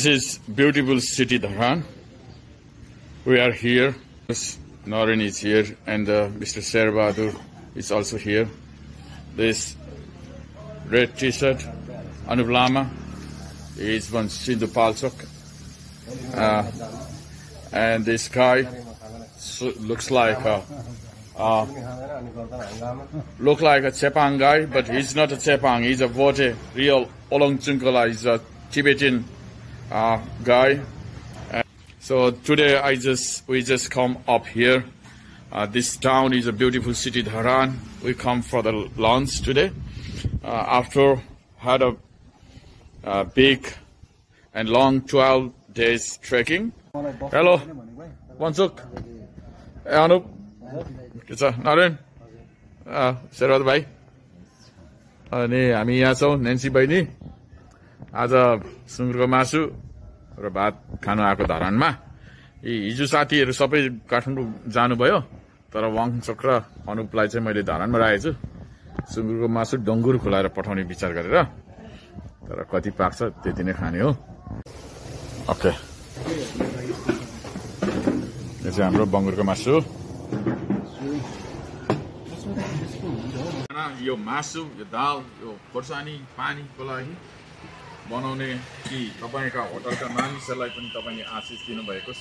This is beautiful city Dharan. We are here. Naren is here, and Mr. Sher Bahadur is also here. This red T-shirt, Anup Lama, is from Sindhu Palchok. And this guy looks like a Chepang guy, but he's not a Chepang. He's a Vote, real Olong Chungkala. He's a Tibetan guy. So today we just come up here. This town is a beautiful city, Dharan. We come for the lunch today. After had a big and long 12 days trekking. Hello, Wansuk, Anup, के छ नरेन शेरबहादुर भाइ अनि हामी यहाँ छौँ Nancy बहिनी आज सुँगुरको मासु र भात खान आएको धरानमा हिजो साथीहरू सबै काठमाडौँ जानुभयो तर वाङचोक र अनुपलाई चाहिँ मैले धरानमा राखेको छु सुँगुरको मासु डङ्गुर खुलाएर पठाउने विचार गरेर तर कति पाक्छ त्यति नै खाने हो ओके यो चाहिँ हाम्रो बङ्गुरको मासु यो मासु यो दाल यो खोर्सानी पानीको लागि बनाउने कि तपाईका होटलका मानिसहरूलाई पनि तपाईले आशिष दिनुभएको